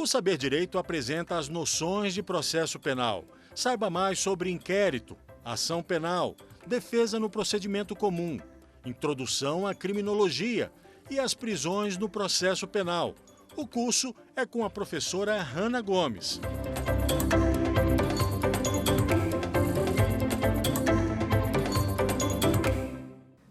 O Saber Direito apresenta as noções de processo penal. Saiba mais sobre inquérito, ação penal, defesa no procedimento comum, introdução à criminologia e as prisões no processo penal. O curso é com a professora Hanna Gomes.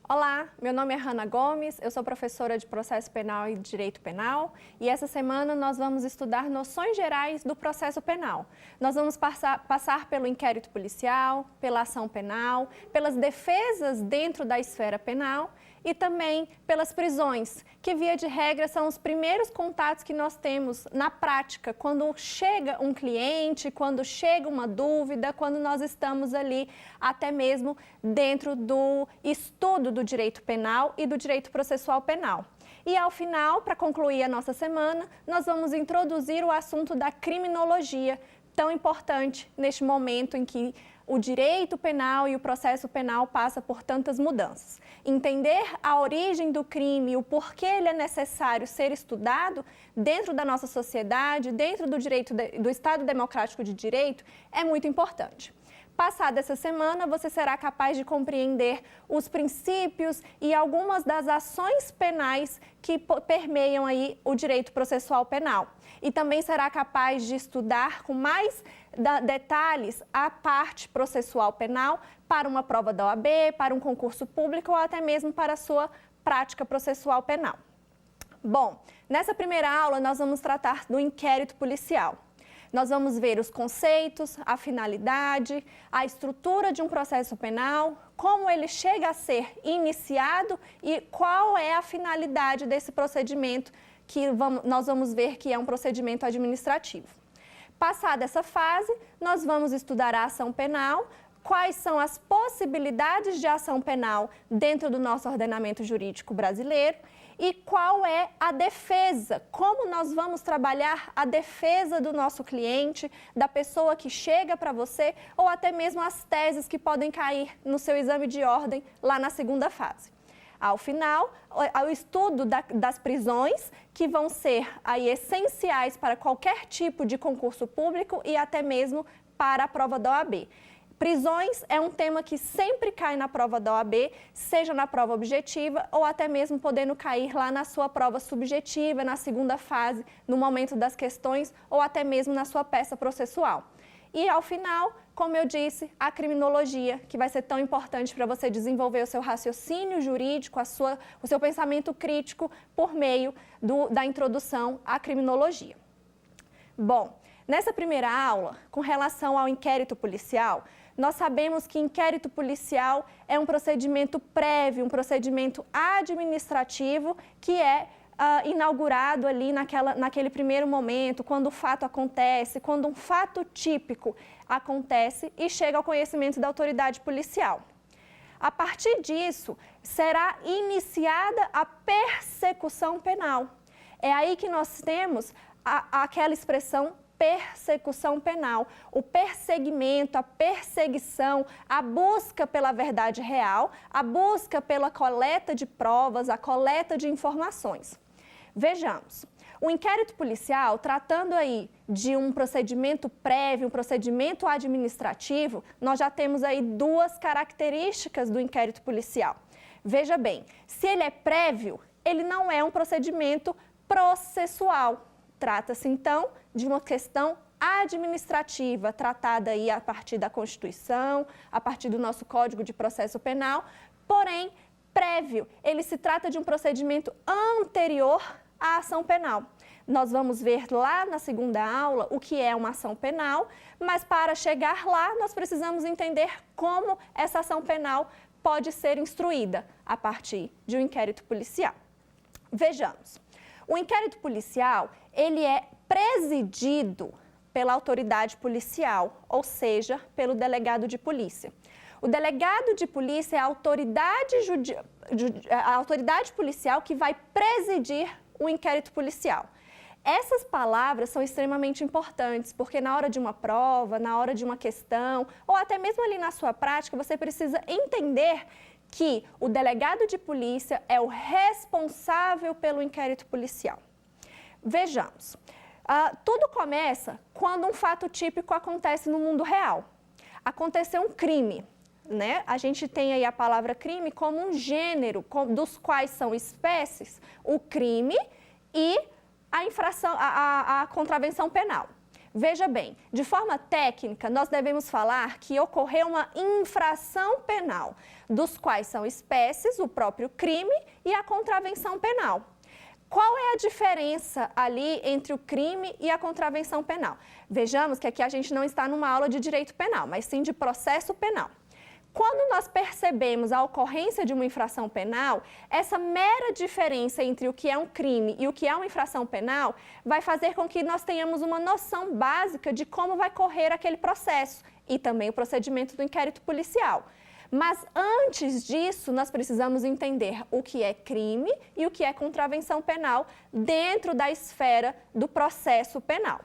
Olá, meu nome é Hanna Gomes, eu sou professora de Processo Penal e Direito Penal e essa semana nós vamos estudar noções gerais do processo penal. Nós vamos passar pelo inquérito policial, pela ação penal, pelas defesas dentro da esfera penal e também pelas prisões, que via de regra são os primeiros contatos que nós temos na prática, quando chega um cliente, quando chega uma dúvida, quando nós estamos ali até mesmo dentro do estudo do direito penal e do direito processual penal. E ao final, para concluir a nossa semana, nós vamos introduzir o assunto da criminologia, tão importante neste momento em que o direito penal e o processo penal passa por tantas mudanças. Entender a origem do crime, o porquê ele é necessário ser estudado dentro da nossa sociedade, dentro do direito do Estado Democrático de Direito, é muito importante. Passada essa semana, você será capaz de compreender os princípios e algumas das ações penais que permeiam aí o direito processual penal. E também será capaz de estudar com mais detalhes a parte processual penal para uma prova da OAB, para um concurso público ou até mesmo para a sua prática processual penal. Bom, nessa primeira aula nós vamos tratar do inquérito policial. Nós vamos ver os conceitos, a finalidade, a estrutura de um processo penal, como ele chega a ser iniciado e qual é a finalidade desse procedimento que nós vamos ver que é um procedimento administrativo. Passada essa fase, nós vamos estudar a ação penal, quais são as possibilidades de ação penal dentro do nosso ordenamento jurídico brasileiro e qual é a defesa, como nós vamos trabalhar a defesa do nosso cliente, da pessoa que chega para você ou até mesmo as teses que podem cair no seu exame de ordem lá na segunda fase. Ao final, o estudo das prisões, que vão ser aí essenciais para qualquer tipo de concurso público e até mesmo para a prova da OAB. Prisões é um tema que sempre cai na prova da OAB, seja na prova objetiva ou até mesmo podendo cair lá na sua prova subjetiva, na segunda fase, no momento das questões ou até mesmo na sua peça processual. E ao final, como eu disse, a criminologia, que vai ser tão importante para você desenvolver o seu raciocínio jurídico, o seu pensamento crítico por meio da introdução à criminologia. Bom, nessa primeira aula, com relação ao inquérito policial, nós sabemos que inquérito policial é um procedimento prévio, um procedimento administrativo que é inaugurado ali naquele primeiro momento, quando o fato acontece, quando um fato típico acontece e chega ao conhecimento da autoridade policial. A partir disso, será iniciada a persecução penal. É aí que nós temos aquela expressão persecução penal, o perseguimento, a perseguição, a busca pela verdade real, a busca pela coleta de provas, a coleta de informações. Vejamos, o inquérito policial, tratando aí de um procedimento prévio, um procedimento administrativo, nós já temos aí duas características do inquérito policial. Veja bem, se ele é prévio, ele não é um procedimento processual. Trata-se, então, de uma questão administrativa, tratada aí a partir da Constituição, a partir do nosso Código de Processo Penal, porém, prévio, ele se trata de um procedimento anterior à ação penal. Nós vamos ver lá na segunda aula o que é uma ação penal, mas para chegar lá, nós precisamos entender como essa ação penal pode ser instruída a partir de um inquérito policial. Vejamos. O inquérito policial, ele é presidido pela autoridade policial, ou seja, pelo delegado de polícia. O delegado de polícia é a autoridade policial que vai presidir o inquérito policial. Essas palavras são extremamente importantes, porque na hora de uma prova, na hora de uma questão, ou até mesmo ali na sua prática, você precisa entender que o delegado de polícia é o responsável pelo inquérito policial. Vejamos, Tudo começa quando um fato típico acontece no mundo real. Aconteceu um crime, né? A gente tem aí a palavra crime como um gênero, dos quais são espécies o crime e a infração, a contravenção penal. Veja bem, de forma técnica, nós devemos falar que ocorreu uma infração penal, dos quais são espécies, o próprio crime e a contravenção penal. Qual é a diferença ali entre o crime e a contravenção penal? Vejamos que aqui a gente não está numa aula de direito penal, mas sim de processo penal. Quando nós percebemos a ocorrência de uma infração penal, essa mera diferença entre o que é um crime e o que é uma infração penal vai fazer com que nós tenhamos uma noção básica de como vai correr aquele processo e também o procedimento do inquérito policial. Mas antes disso, nós precisamos entender o que é crime e o que é contravenção penal dentro da esfera do processo penal.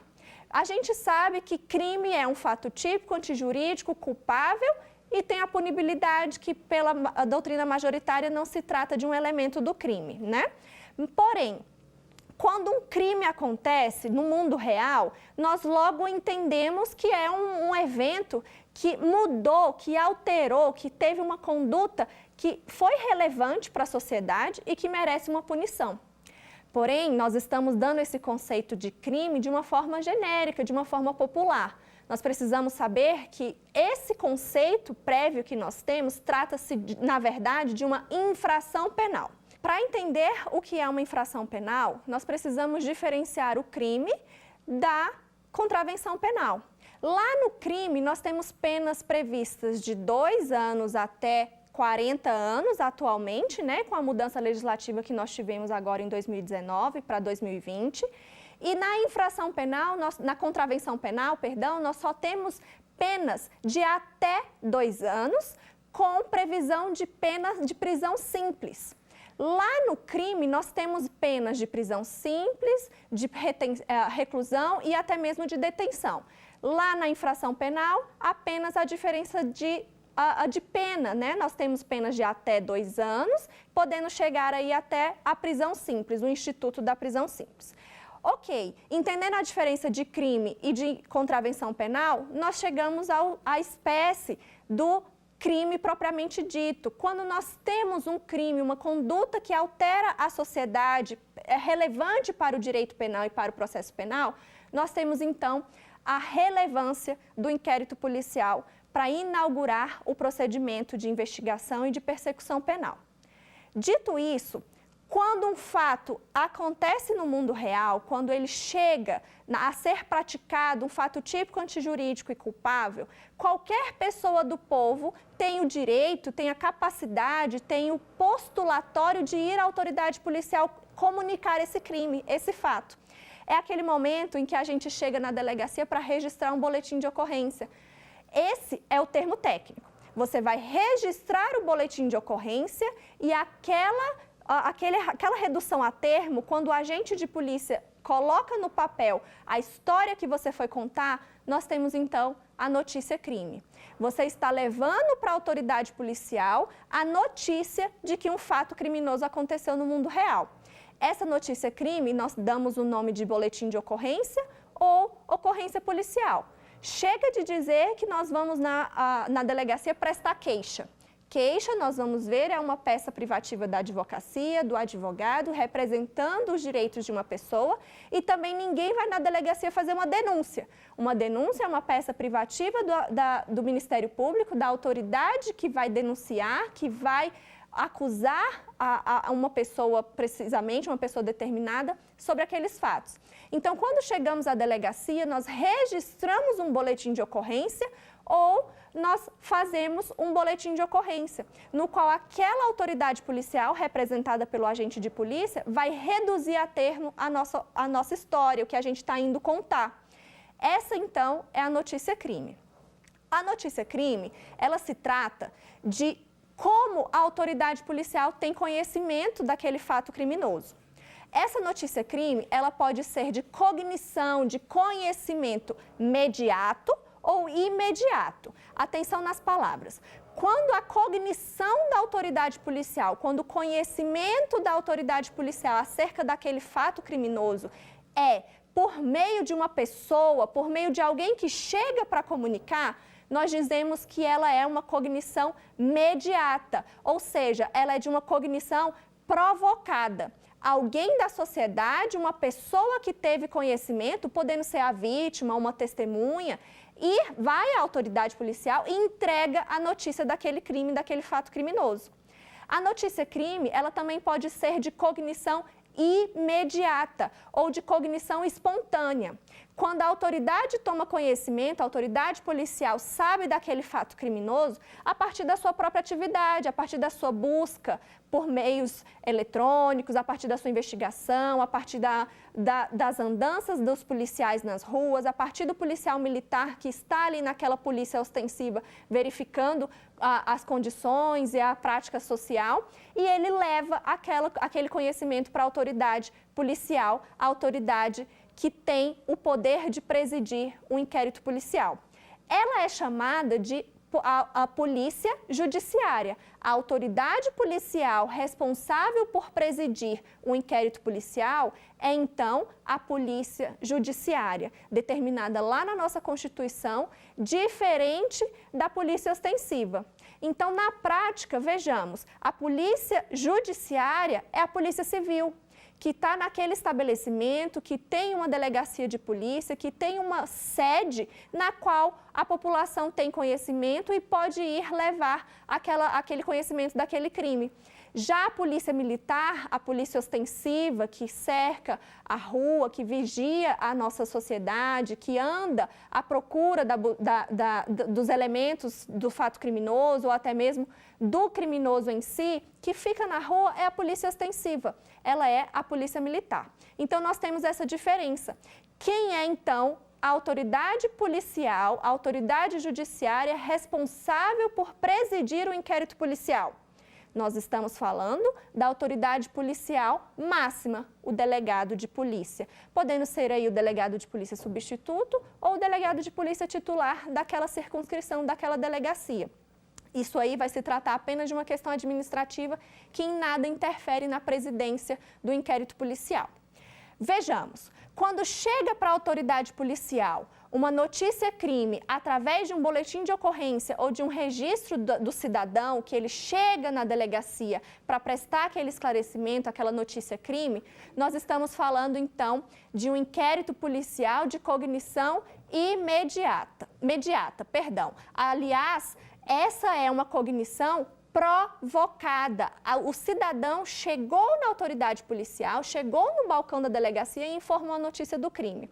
A gente sabe que crime é um fato típico, antijurídico, culpável e tem a punibilidade que, pela doutrina majoritária, não se trata de um elemento do crime, né? Porém, quando um crime acontece no mundo real, nós logo entendemos que é um evento que mudou, que alterou, que teve uma conduta que foi relevante para a sociedade e que merece uma punição. Porém, nós estamos dando esse conceito de crime de uma forma genérica, de uma forma popular. Nós precisamos saber que esse conceito prévio que nós temos trata-se, na verdade, de uma infração penal. Para entender o que é uma infração penal, nós precisamos diferenciar o crime da contravenção penal. Lá no crime, nós temos penas previstas de 2 anos até 40 anos atualmente, né, com a mudança legislativa que nós tivemos agora em 2019 para 2020. E na infração penal, na contravenção penal, perdão, nós só temos penas de até 2 anos, com previsão de penas de prisão simples. Lá no crime, nós temos penas de prisão simples, de reclusão e até mesmo de detenção. Lá na infração penal, apenas a diferença de pena, né? Nós temos penas de até 2 anos, podendo chegar aí até a prisão simples, o Instituto da Prisão Simples. Ok, entendendo a diferença de crime e de contravenção penal, nós chegamos à espécie do crime propriamente dito. Quando nós temos um crime, uma conduta que altera a sociedade, é relevante para o direito penal e para o processo penal, nós temos então a relevância do inquérito policial para inaugurar o procedimento de investigação e de persecução penal. Dito isso, quando um fato acontece no mundo real, quando ele chega a ser praticado, um fato típico, antijurídico e culpável, qualquer pessoa do povo tem o direito, tem a capacidade, tem o postulatório de ir à autoridade policial comunicar esse crime, esse fato. É aquele momento em que a gente chega na delegacia para registrar um boletim de ocorrência. Esse é o termo técnico. Você vai registrar o boletim de ocorrência e aquela redução a termo, quando o agente de polícia coloca no papel a história que você foi contar, nós temos então a notícia crime. Você está levando para a autoridade policial a notícia de que um fato criminoso aconteceu no mundo real. Essa notícia crime, nós damos o nome de boletim de ocorrência ou ocorrência policial. Chega de dizer que nós vamos na delegacia prestar queixa. Queixa, nós vamos ver, é uma peça privativa da advocacia, do advogado, representando os direitos de uma pessoa, e também ninguém vai na delegacia fazer uma denúncia. Uma denúncia é uma peça privativa do Ministério Público, da autoridade que vai denunciar, que vai acusar uma pessoa, precisamente, uma pessoa determinada, sobre aqueles fatos. Então, quando chegamos à delegacia, nós registramos um boletim de ocorrência ou nós fazemos um boletim de ocorrência, no qual aquela autoridade policial, representada pelo agente de polícia, vai reduzir a termo a nossa história, o que a gente está indo contar. Essa, então, é a notícia crime. A notícia crime, ela se trata de como a autoridade policial tem conhecimento daquele fato criminoso. Essa notícia crime, ela pode ser de cognição, de conhecimento imediato ou imediato. Atenção nas palavras. Quando a cognição da autoridade policial, quando o conhecimento da autoridade policial acerca daquele fato criminoso por meio de uma pessoa, por meio de alguém que chega para comunicar, nós dizemos que ela é uma cognição mediata, ou seja, ela é de uma cognição provocada. Alguém da sociedade, uma pessoa que teve conhecimento, podendo ser a vítima, uma testemunha, e vai à autoridade policial e entrega a notícia daquele crime, daquele fato criminoso. A notícia crime, ela também pode ser de cognição imediata ou de cognição espontânea. Quando a autoridade toma conhecimento, a autoridade policial sabe daquele fato criminoso a partir da sua própria atividade, a partir da sua busca por meios eletrônicos, a partir da sua investigação, a partir das andanças dos policiais nas ruas, a partir do policial militar que está ali naquela polícia ostensiva verificando as condições e a prática social, e ele leva aquele conhecimento para a autoridade policial, a autoridade que tem o poder de presidir um inquérito policial. Ela é chamada de a polícia judiciária. A autoridade policial responsável por presidir um inquérito policial é, então, a polícia judiciária, determinada lá na nossa Constituição, diferente da polícia ostensiva. Então, na prática, vejamos, a polícia judiciária é a polícia civil, que está naquele estabelecimento, que tem uma delegacia de polícia, que tem uma sede na qual a população tem conhecimento e pode ir levar aquele conhecimento daquele crime. Já a polícia militar, a polícia ostensiva, que cerca a rua, que vigia a nossa sociedade, que anda à procura dos elementos do fato criminoso ou até mesmo do criminoso em si, que fica na rua, é a polícia ostensiva. Ela é a polícia militar. Então, nós temos essa diferença. Quem é, então, a autoridade policial, a autoridade judiciária responsável por presidir o inquérito policial? Nós estamos falando da autoridade policial máxima, o delegado de polícia, podendo ser aí o delegado de polícia substituto ou o delegado de polícia titular daquela circunscrição, daquela delegacia. Isso aí vai se tratar apenas de uma questão administrativa que em nada interfere na presidência do inquérito policial. Vejamos, quando chega para a autoridade policial uma notícia crime através de um boletim de ocorrência ou de um registro do cidadão, que ele chega na delegacia para prestar aquele esclarecimento, aquela notícia crime, nós estamos falando então de um inquérito policial de cognição imediata. Aliás, essa é uma cognição provocada. O cidadão chegou na autoridade policial, chegou no balcão da delegacia e informou a notícia do crime.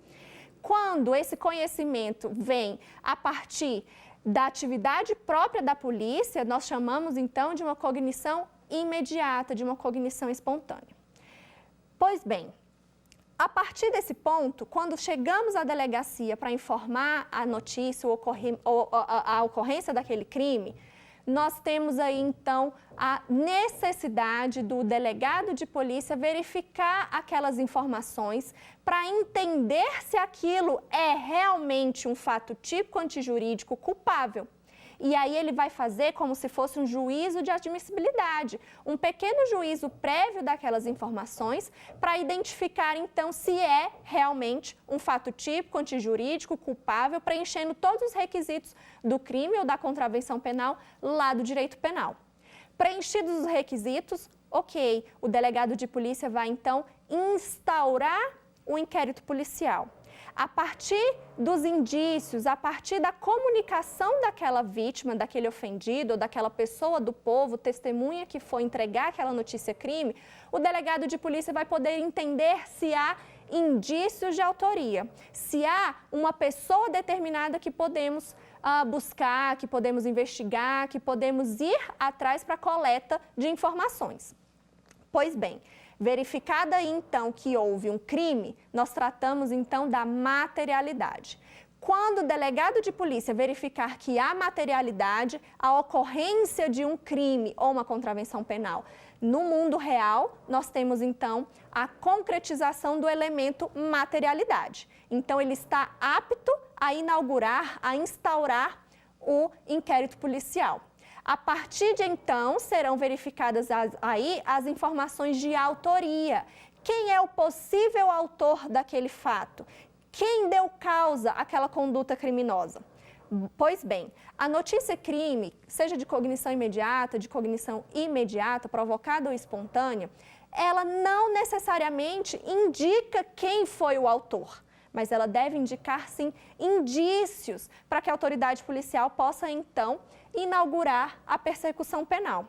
Quando esse conhecimento vem a partir da atividade própria da polícia, nós chamamos então de uma cognição imediata, de uma cognição espontânea. Pois bem, a partir desse ponto, quando chegamos à delegacia para informar a notícia ou a ocorrência daquele crime, nós temos aí, então, a necessidade do delegado de polícia verificar aquelas informações para entender se aquilo é realmente um fato típico antijurídico culpável. E aí ele vai fazer como se fosse um juízo de admissibilidade, um pequeno juízo prévio daquelas informações para identificar, então, se é realmente um fato típico, antijurídico, culpável, preenchendo todos os requisitos do crime ou da contravenção penal lá do direito penal. Preenchidos os requisitos, ok, o delegado de polícia vai, então, instaurar o inquérito policial. A partir dos indícios, a partir da comunicação daquela vítima, daquele ofendido, ou daquela pessoa do povo, testemunha que foi entregar aquela notícia crime, o delegado de polícia vai poder entender se há indícios de autoria, se há uma pessoa determinada que podemos buscar, que podemos investigar, que podemos ir atrás para a coleta de informações. Pois bem, verificada então que houve um crime, nós tratamos então da materialidade. Quando o delegado de polícia verificar que há materialidade, a ocorrência de um crime ou uma contravenção penal no mundo real, nós temos então a concretização do elemento materialidade. Então ele está apto a inaugurar, a instaurar o inquérito policial. A partir de então, serão verificadas aí as informações de autoria. Quem é o possível autor daquele fato? Quem deu causa àquela conduta criminosa? Pois bem, a notícia crime, seja de cognição imediata, provocada ou espontânea, ela não necessariamente indica quem foi o autor, mas ela deve indicar, sim, indícios para que a autoridade policial possa, então, inaugurar a persecução penal.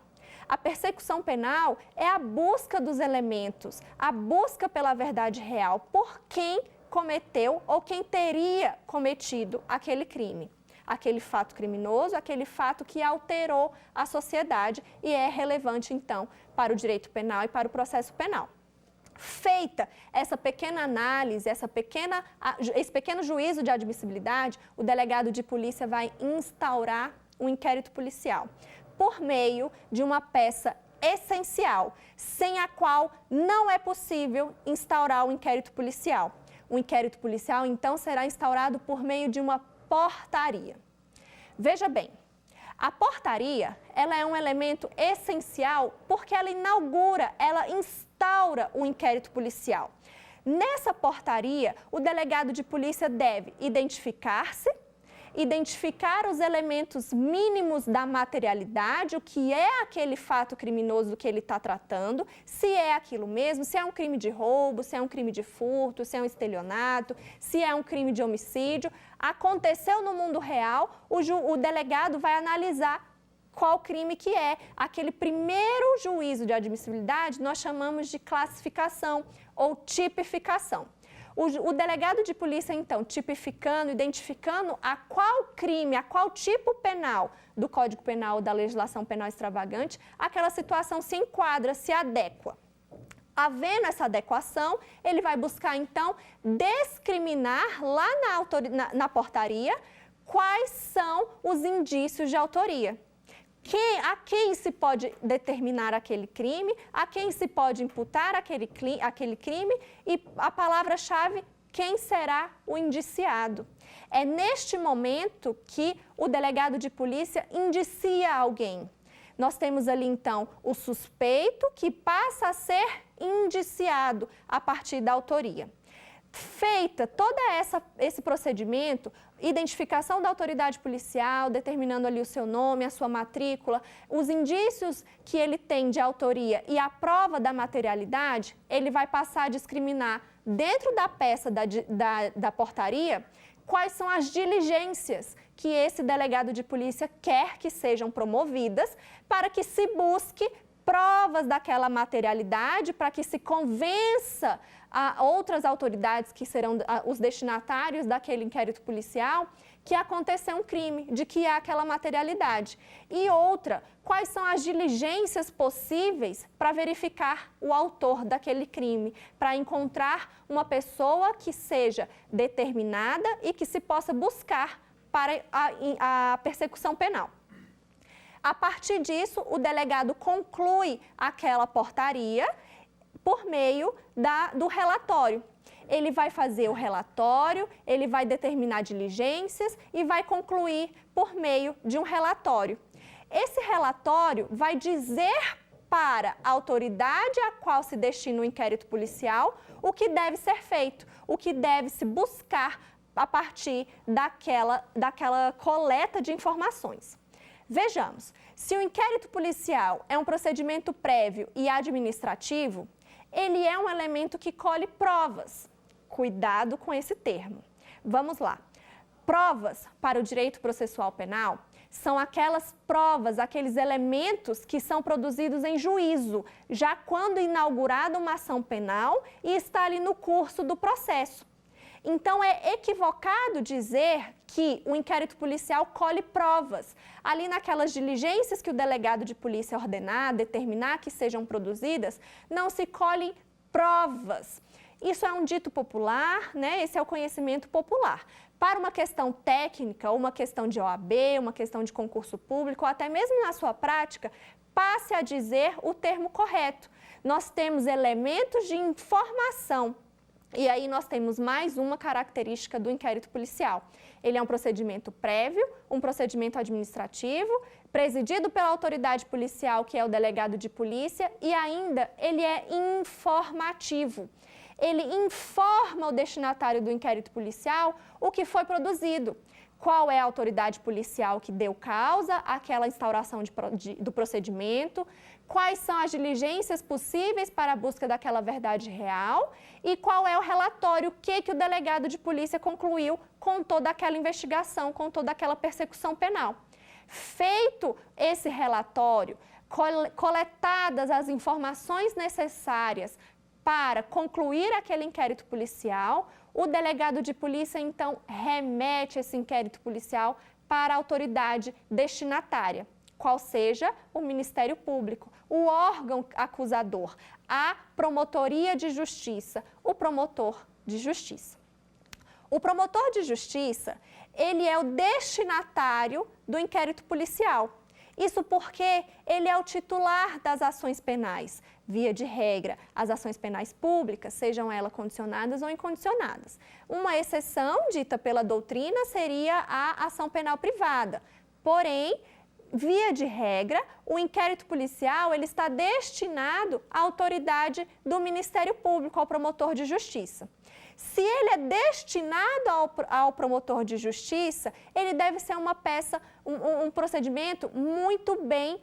A persecução penal é a busca dos elementos, a busca pela verdade real, por quem cometeu ou quem teria cometido aquele crime. Aquele fato criminoso, aquele fato que alterou a sociedade e é relevante, então, para o direito penal e para o processo penal. Feita essa pequena análise, esse pequeno juízo de admissibilidade, o delegado de polícia vai instaurar um inquérito policial por meio de uma peça essencial, sem a qual não é possível instaurar o inquérito policial. O inquérito policial, então, será instaurado por meio de uma portaria. Veja bem, a portaria, ela é um elemento essencial porque ela inaugura, ela instaura o inquérito policial. Nessa portaria, o delegado de polícia deve identificar os elementos mínimos da materialidade, o que é aquele fato criminoso que ele está tratando, se é aquilo mesmo, se é um crime de roubo, se é um crime de furto, se é um estelionato, se é um crime de homicídio. Aconteceu no mundo real, o delegado vai analisar qual crime que é. Aquele primeiro juízo de admissibilidade nós chamamos de classificação ou tipificação. O delegado de polícia, então, tipificando, identificando a qual crime, a qual tipo penal do Código Penal ou da legislação penal extravagante, aquela situação se enquadra, se adequa. Havendo essa adequação, ele vai buscar, então, discriminar lá na portaria quais são os indícios de autoria. A quem se pode determinar aquele crime, a quem se pode imputar aquele crime e a palavra-chave, quem será o indiciado. É neste momento que o delegado de polícia indicia alguém. Nós temos ali, então, o suspeito que passa a ser indiciado a partir da autoria. Feita todo esse procedimento, identificação da autoridade policial, determinando ali o seu nome, a sua matrícula, os indícios que ele tem de autoria e a prova da materialidade, ele vai passar a discriminar dentro da peça da portaria quais são as diligências que esse delegado de polícia quer que sejam promovidas para que se busque provas daquela materialidade, para que se convença a outras autoridades que serão os destinatários daquele inquérito policial que aconteceu um crime, de que há aquela materialidade. E outra, quais são as diligências possíveis para verificar o autor daquele crime, para encontrar uma pessoa que seja determinada e que se possa buscar para a persecução penal. A partir disso, o delegado conclui aquela portaria por meio do relatório. Ele vai fazer o relatório, ele vai determinar diligências e vai concluir por meio de um relatório. Esse relatório vai dizer para a autoridade a qual se destina o inquérito policial o que deve ser feito, o que deve se buscar a partir daquela coleta de informações. Vejamos, se o inquérito policial é um procedimento prévio e administrativo, ele é um elemento que colhe provas. Cuidado com esse termo. Vamos lá. Provas para o direito processual penal são aquelas provas, aqueles elementos que são produzidos em juízo, já quando inaugurada uma ação penal e está ali no curso do processo. Então, é equivocado dizer que o inquérito policial colhe provas. Ali naquelas diligências que o delegado de polícia ordenar, determinar que sejam produzidas, não se colhem provas. Isso é um dito popular, né? Esse é o conhecimento popular. Para uma questão técnica, ou uma questão de OAB, uma questão de concurso público, ou até mesmo na sua prática, passe a dizer o termo correto. Nós temos elementos de informação E aí nós temos mais uma característica do inquérito policial. Ele é um procedimento prévio, um procedimento administrativo, presidido pela autoridade policial, que é o delegado de polícia, e ainda ele é informativo. Ele informa o destinatário do inquérito policial o que foi produzido. Qual é a autoridade policial que deu causa àquela instauração do procedimento, quais são as diligências possíveis para a busca daquela verdade real e qual é o relatório, o que o delegado de polícia concluiu com toda aquela investigação, com toda aquela persecução penal. Feito esse relatório, coletadas as informações necessárias para concluir aquele inquérito policial, o delegado de polícia, então, remete esse inquérito policial para a autoridade destinatária, qual seja o Ministério Público, o órgão acusador, a promotoria de justiça, o promotor de justiça. O promotor de justiça, ele é o destinatário do inquérito policial. Isso porque ele é o titular das ações penais. Via de regra, as ações penais públicas, sejam elas condicionadas ou incondicionadas. Uma exceção dita pela doutrina seria a ação penal privada. Porém, via de regra, o inquérito policial ele está destinado à autoridade do Ministério Público, ao promotor de justiça. Se ele é destinado ao promotor de justiça, ele deve ser uma peça, um procedimento muito bem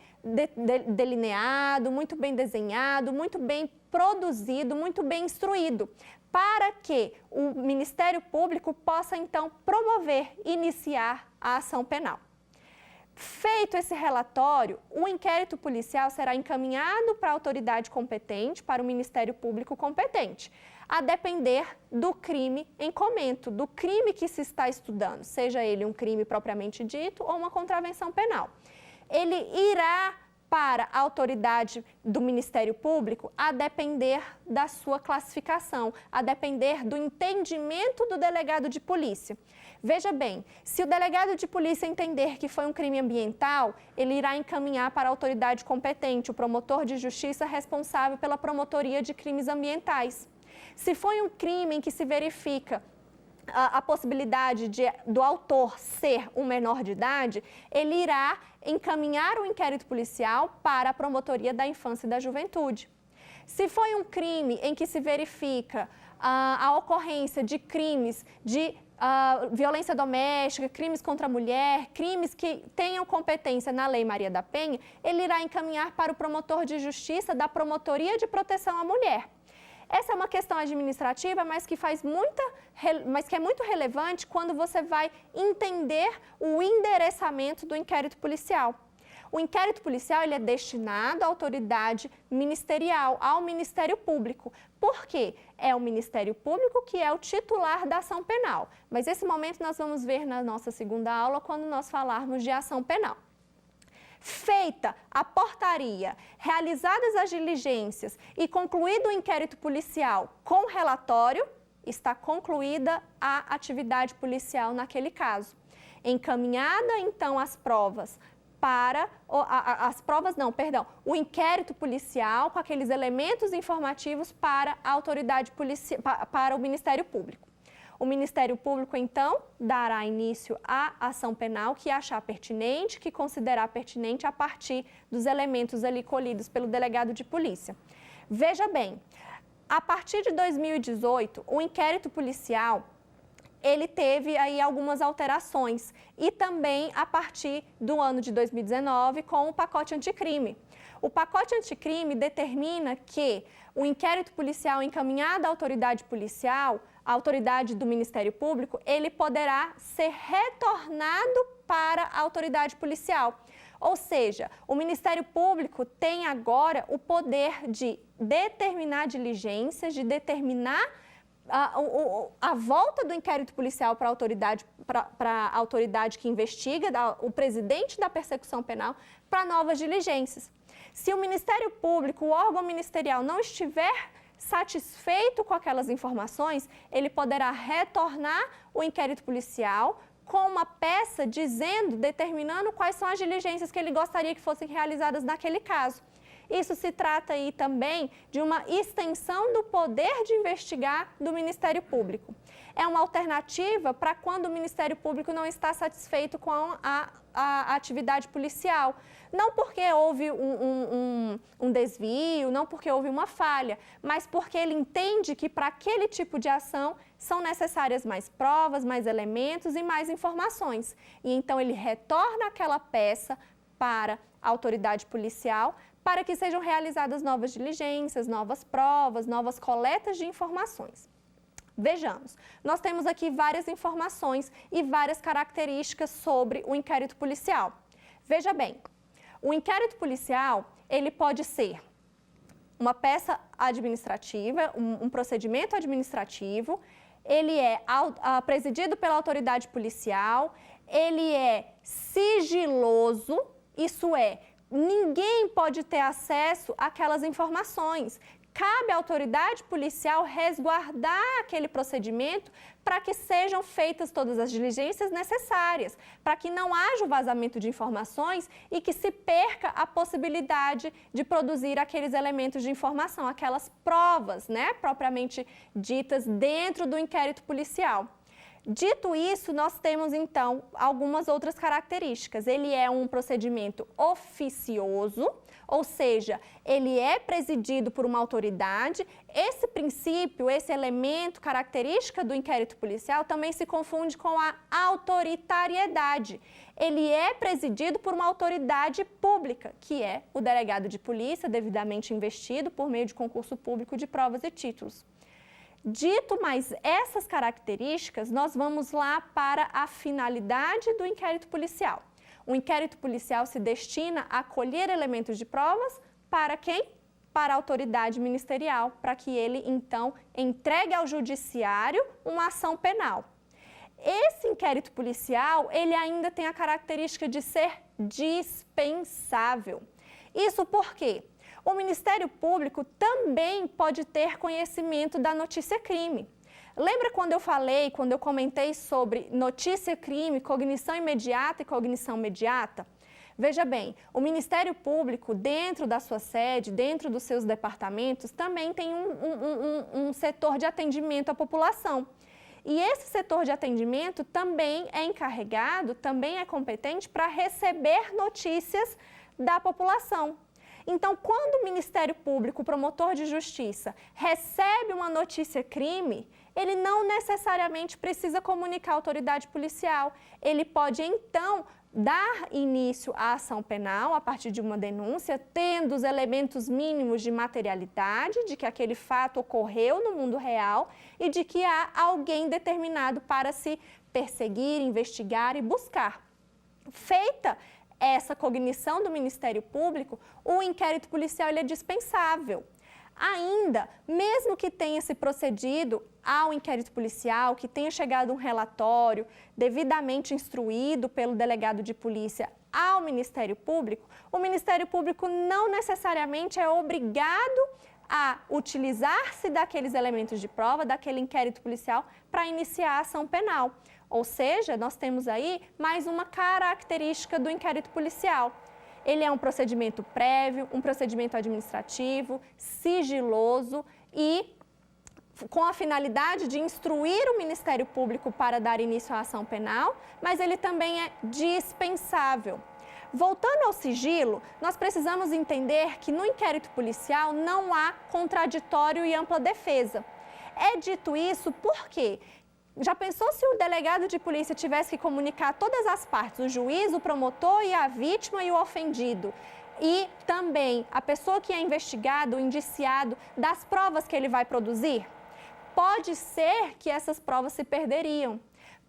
delineado, muito bem desenhado, muito bem produzido, muito bem instruído, para que o Ministério Público possa, então, promover, iniciar a ação penal. Feito esse relatório, o inquérito policial será encaminhado para a autoridade competente, para o Ministério Público competente, a depender do crime em comento, do crime que se está estudando, seja ele um crime propriamente dito ou uma contravenção penal. Ele irá para a autoridade do Ministério Público a depender da sua classificação, a depender do entendimento do delegado de polícia. Veja bem, se o delegado de polícia entender que foi um crime ambiental, ele irá encaminhar para a autoridade competente, o promotor de justiça responsável pela promotoria de crimes ambientais. Se foi um crime em que se verifica a possibilidade do autor ser um menor de idade, ele irá encaminhar o inquérito policial para a promotoria da infância e da juventude. Se foi um crime em que se verifica a ocorrência de crimes de violência doméstica, crimes contra a mulher, crimes que tenham competência na Lei Maria da Penha, ele irá encaminhar para o promotor de justiça da Promotoria de Proteção à Mulher. Essa é uma questão administrativa, mas que é muito relevante quando você vai entender o endereçamento do inquérito policial. O inquérito policial ele é destinado à autoridade ministerial, ao Ministério Público. Por quê? É o Ministério Público que é o titular da ação penal. Mas esse momento nós vamos ver na nossa segunda aula, quando nós falarmos de ação penal. Feita a portaria, realizadas as diligências e concluído o inquérito policial com relatório, está concluída a atividade policial naquele caso. Encaminhada, então, as provas o inquérito policial com aqueles elementos informativos para a autoridade policial, para o Ministério Público. O Ministério Público, então, dará início à ação penal que achar pertinente, que considerar pertinente a partir dos elementos ali colhidos pelo delegado de polícia. Veja bem, a partir de 2018, o inquérito policial ele teve aí algumas alterações e também a partir do ano de 2019 com o pacote anticrime. O pacote anticrime determina que o inquérito policial encaminhado à autoridade policial, à autoridade do Ministério Público, ele poderá ser retornado para a autoridade policial. Ou seja, o Ministério Público tem agora o poder de determinar diligências, de determinar a volta do inquérito policial para a autoridade que investiga, o presidente da persecução penal, para novas diligências. Se o Ministério Público, o órgão ministerial, não estiver satisfeito com aquelas informações, ele poderá retornar o inquérito policial com uma peça determinando quais são as diligências que ele gostaria que fossem realizadas naquele caso. Isso se trata aí também de uma extensão do poder de investigar do Ministério Público. É uma alternativa para quando o Ministério Público não está satisfeito com a atividade policial. Não porque houve um desvio, não porque houve uma falha, mas porque ele entende que para aquele tipo de ação são necessárias mais provas, mais elementos e mais informações. E então ele retorna aquela peça para a autoridade policial para que sejam realizadas novas diligências, novas provas, novas coletas de informações. Vejamos, nós temos aqui várias informações e várias características sobre o inquérito policial. Veja bem, o inquérito policial, ele pode ser uma peça administrativa, um procedimento administrativo, ele é presidido pela autoridade policial, ele é sigiloso, isso é, ninguém pode ter acesso àquelas informações. Cabe à autoridade policial resguardar aquele procedimento para que sejam feitas todas as diligências necessárias, para que não haja o vazamento de informações e que se perca a possibilidade de produzir aqueles elementos de informação, aquelas provas, né, propriamente ditas dentro do inquérito policial. Dito isso, nós temos então algumas outras características. Ele é um procedimento oficioso, ou seja, ele é presidido por uma autoridade. Esse princípio, esse elemento, característica do inquérito policial também se confunde com a autoritariedade. Ele é presidido por uma autoridade pública, que é o delegado de polícia, devidamente investido por meio de concurso público de provas e títulos. Dito mais essas características, nós vamos lá para a finalidade do inquérito policial. O inquérito policial se destina a colher elementos de provas para quem? Para a autoridade ministerial, para que ele, então, entregue ao judiciário uma ação penal. Esse inquérito policial, ele ainda tem a característica de ser dispensável. Isso por quê? O Ministério Público também pode ter conhecimento da notícia-crime. Lembra quando eu comentei sobre notícia-crime, cognição imediata e cognição mediata? Veja bem, o Ministério Público, dentro da sua sede, dentro dos seus departamentos, também tem um setor de atendimento à população. E esse setor de atendimento também é encarregado, também é competente para receber notícias da população. Então, quando o Ministério Público, o promotor de justiça, recebe uma notícia-crime, ele não necessariamente precisa comunicar à autoridade policial. Ele pode, então, dar início à ação penal a partir de uma denúncia, tendo os elementos mínimos de materialidade, de que aquele fato ocorreu no mundo real e de que há alguém determinado para se perseguir, investigar e buscar. Feita essa cognição do Ministério Público, o inquérito policial ele é dispensável. Ainda, mesmo que tenha se procedido ao inquérito policial, que tenha chegado um relatório devidamente instruído pelo delegado de polícia ao Ministério Público, o Ministério Público não necessariamente é obrigado a utilizar-se daqueles elementos de prova, daquele inquérito policial, para iniciar a ação penal. Ou seja, nós temos aí mais uma característica do inquérito policial. Ele é um procedimento prévio, um procedimento administrativo, sigiloso e com a finalidade de instruir o Ministério Público para dar início à ação penal, mas ele também é dispensável. Voltando ao sigilo, nós precisamos entender que no inquérito policial não há contraditório e ampla defesa. É dito isso porque já pensou se o delegado de polícia tivesse que comunicar todas as partes, o juiz, o promotor e a vítima e o ofendido, e também a pessoa que é investigada, o indiciado, das provas que ele vai produzir? Pode ser que essas provas se perderiam.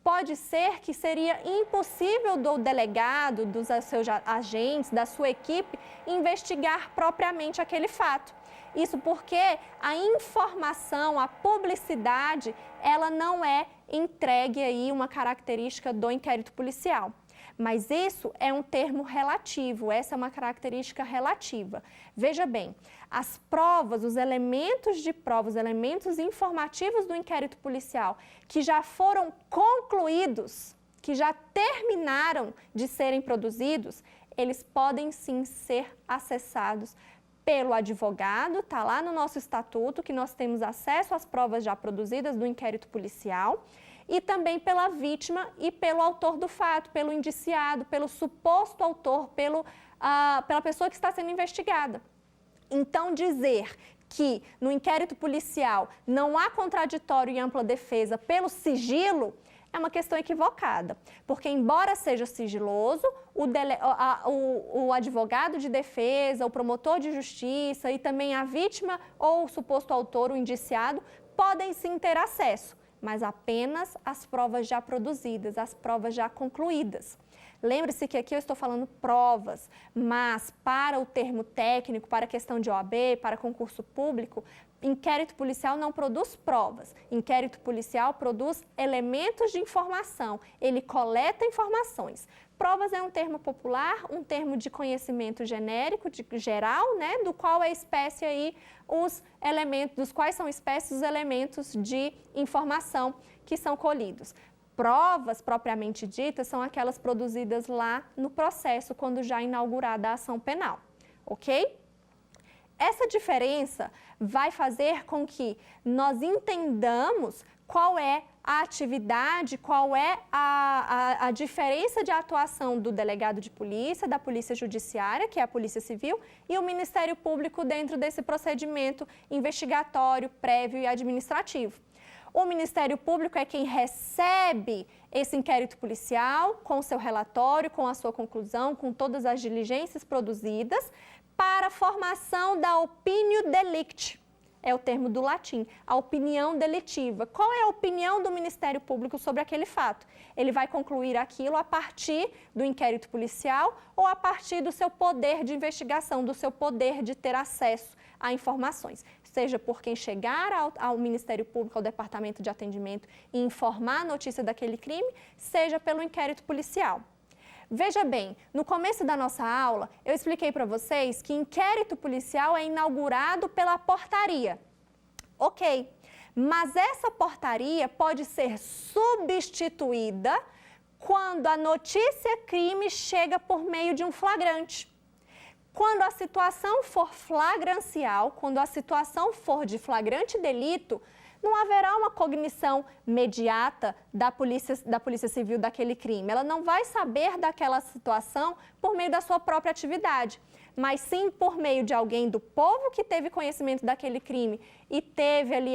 Pode ser que seria impossível do delegado, dos seus agentes, da sua equipe, investigar propriamente aquele fato. Isso porque a informação, a publicidade, ela não é entregue aí uma característica do inquérito policial. Mas isso é um termo relativo, essa é uma característica relativa. Veja bem, as provas, os elementos de prova, os elementos informativos do inquérito policial que já foram concluídos, que já terminaram de serem produzidos, eles podem sim ser acessados pelo advogado, está lá no nosso estatuto, que nós temos acesso às provas já produzidas do inquérito policial, e também pela vítima e pelo autor do fato, pelo indiciado, pelo suposto autor, pela pessoa que está sendo investigada. Então, dizer que no inquérito policial não há contraditório e ampla defesa pelo sigilo é uma questão equivocada, porque embora seja sigiloso, o advogado de defesa, o promotor de justiça e também a vítima ou o suposto autor, o indiciado, podem sim ter acesso, mas apenas as provas já produzidas, as provas já concluídas. Lembre-se que aqui eu estou falando provas, mas para o termo técnico, para a questão de OAB, para concurso público, inquérito policial não produz provas. Inquérito policial produz elementos de informação, ele coleta informações. Provas é um termo popular, um termo de conhecimento genérico, geral, né, do qual é espécie aí os elementos, dos quais são espécies os elementos de informação que são colhidos. Provas, propriamente ditas, são aquelas produzidas lá no processo, quando já inaugurada a ação penal, ok? Essa diferença vai fazer com que nós entendamos qual é a atividade, qual é a diferença de atuação do delegado de polícia, da polícia judiciária, que é a polícia civil, e o Ministério Público dentro desse procedimento investigatório, prévio e administrativo. O Ministério Público é quem recebe esse inquérito policial com seu relatório, com a sua conclusão, com todas as diligências produzidas para a formação da opinio delicti. É o termo do latim, a opinião delitiva. Qual é a opinião do Ministério Público sobre aquele fato? Ele vai concluir aquilo a partir do inquérito policial ou a partir do seu poder de investigação, do seu poder de ter acesso a informações. Seja por quem chegar ao Ministério Público, ao Departamento de Atendimento e informar a notícia daquele crime, seja pelo inquérito policial. Veja bem, no começo da nossa aula, eu expliquei para vocês que inquérito policial é inaugurado pela portaria. Ok, mas essa portaria pode ser substituída quando a notícia crime chega por meio de um flagrante. Quando a situação for flagrancial, quando a situação for de flagrante delito, não haverá uma cognição imediata da polícia civil daquele crime. Ela não vai saber daquela situação por meio da sua própria atividade, mas sim por meio de alguém do povo que teve conhecimento daquele crime e teve ali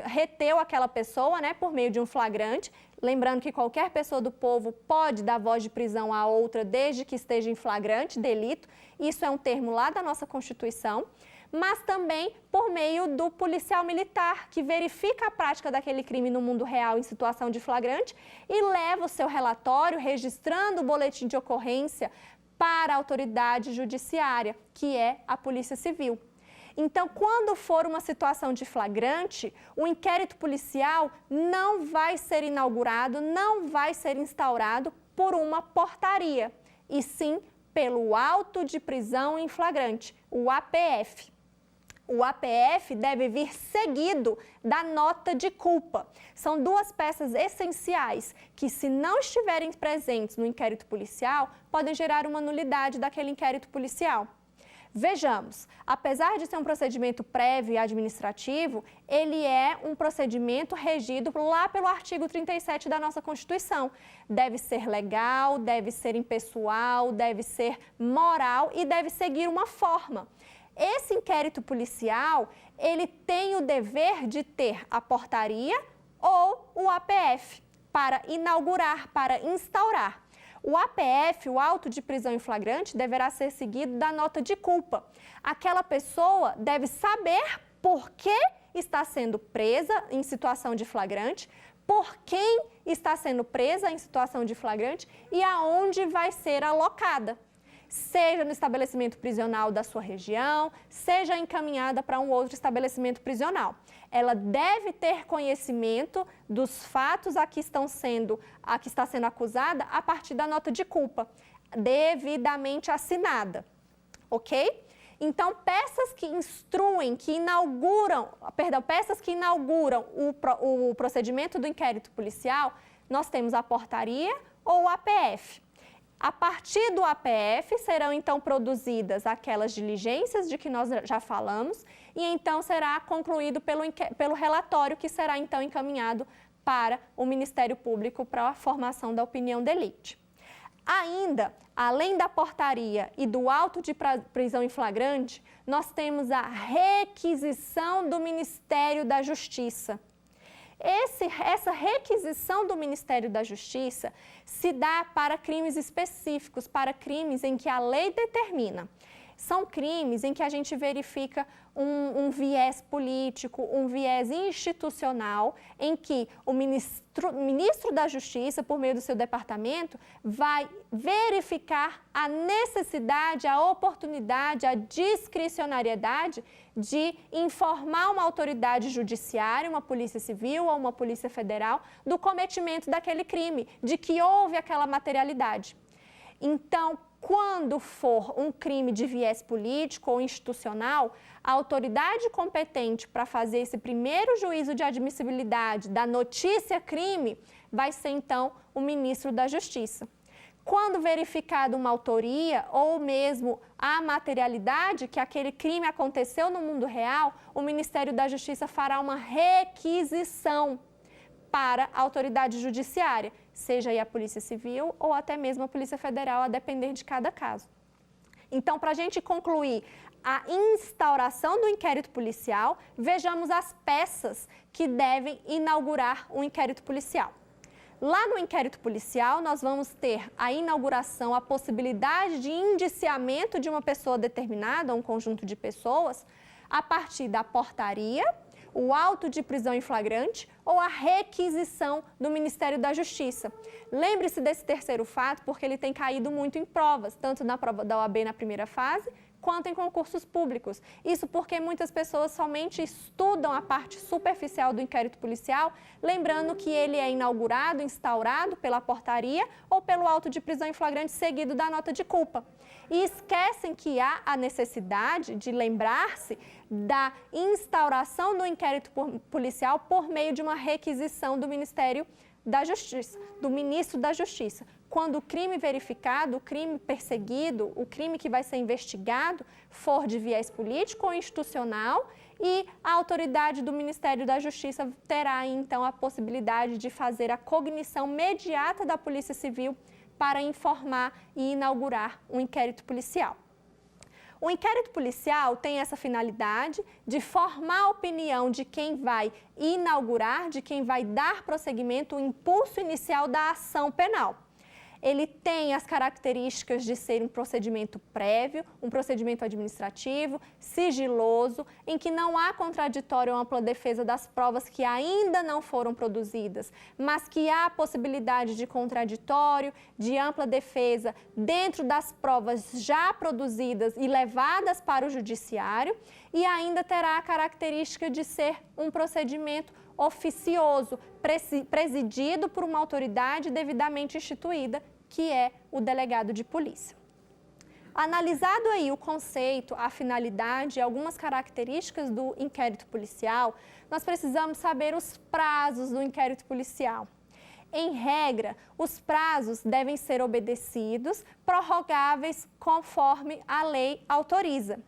reteu aquela pessoa, né, por meio de um flagrante. Lembrando que qualquer pessoa do povo pode dar voz de prisão a outra desde que esteja em flagrante delito. Isso é um termo lá da nossa Constituição. Mas também por meio do policial militar, que verifica a prática daquele crime no mundo real em situação de flagrante e leva o seu relatório, registrando o boletim de ocorrência para a autoridade judiciária, que é a Polícia Civil. Então, quando for uma situação de flagrante, o inquérito policial não vai ser inaugurado, não vai ser instaurado por uma portaria, e sim pelo auto de prisão em flagrante, o APF. O APF deve vir seguido da nota de culpa. São duas peças essenciais que, se não estiverem presentes no inquérito policial, podem gerar uma nulidade daquele inquérito policial. Vejamos, apesar de ser um procedimento prévio e administrativo, ele é um procedimento regido lá pelo artigo 37 da nossa Constituição. Deve ser legal, deve ser impessoal, deve ser moral e deve seguir uma forma. Esse inquérito policial, ele tem o dever de ter a portaria ou o APF para inaugurar, para instaurar. O APF, o auto de prisão em flagrante, deverá ser seguido da nota de culpa. Aquela pessoa deve saber por que está sendo presa em situação de flagrante, por quem está sendo presa em situação de flagrante e aonde vai ser alocada. Seja no estabelecimento prisional da sua região, seja encaminhada para um outro estabelecimento prisional. Ela deve ter conhecimento dos fatos a que está sendo acusada a partir da nota de culpa, devidamente assinada, ok? Então, peças que inauguram o procedimento do inquérito policial, nós temos a portaria ou o APF. A partir do APF serão então produzidas aquelas diligências de que nós já falamos e então será concluído pelo relatório que será então encaminhado para o Ministério Público para a formação da opinião de elite. Ainda, além da portaria e do auto de prisão em flagrante, nós temos a requisição do Ministério da Justiça. Essa requisição do Ministério da Justiça se dá para crimes específicos, para crimes em que a lei determina. São crimes em que a gente verifica um viés político, um viés institucional, em que o ministro da Justiça, por meio do seu departamento, vai verificar a necessidade, a oportunidade, a discricionariedade de informar uma autoridade judiciária, uma polícia civil ou uma polícia federal, do cometimento daquele crime, de que houve aquela materialidade. Então, quando for um crime de viés político ou institucional, a autoridade competente para fazer esse primeiro juízo de admissibilidade da notícia crime vai ser, então, o ministro da Justiça. Quando verificada uma autoria ou mesmo a materialidade que aquele crime aconteceu no mundo real, o Ministério da Justiça fará uma requisição para a autoridade judiciária, seja aí a Polícia Civil ou até mesmo a Polícia Federal, a depender de cada caso. Então, para a gente concluir a instauração do inquérito policial, vejamos as peças que devem inaugurar o inquérito policial. Lá no inquérito policial, nós vamos ter a inauguração, a possibilidade de indiciamento de uma pessoa determinada, um conjunto de pessoas, a partir da portaria, o auto de prisão em flagrante ou a requisição do Ministério da Justiça. Lembre-se desse terceiro fato porque ele tem caído muito em provas, tanto na prova da OAB na primeira fase, quanto em concursos públicos. Isso porque muitas pessoas somente estudam a parte superficial do inquérito policial, lembrando que ele é inaugurado, instaurado pela portaria ou pelo auto de prisão em flagrante seguido da nota de culpa. E esquecem que há a necessidade de lembrar-se da instauração do inquérito policial por meio de uma requisição do Ministério da Justiça, do Ministro da Justiça. Quando o crime verificado, o crime perseguido, o crime que vai ser investigado for de viés político ou institucional e a autoridade do Ministério da Justiça terá, então, a possibilidade de fazer a cognição imediata da Polícia Civil para informar e inaugurar um inquérito policial. O inquérito policial tem essa finalidade de formar a opinião de quem vai inaugurar, de quem vai dar prosseguimento, o impulso inicial da ação penal. Ele tem as características de ser um procedimento prévio, um procedimento administrativo, sigiloso, em que não há contraditório ou ampla defesa das provas que ainda não foram produzidas, mas que há possibilidade de contraditório, de ampla defesa dentro das provas já produzidas e levadas para o judiciário, e ainda terá a característica de ser um procedimento oficioso, presidido por uma autoridade devidamente instituída, que é o delegado de polícia. Analisado aí o conceito, a finalidade e algumas características do inquérito policial, nós precisamos saber os prazos do inquérito policial. Em regra, os prazos devem ser obedecidos, prorrogáveis conforme a lei autoriza.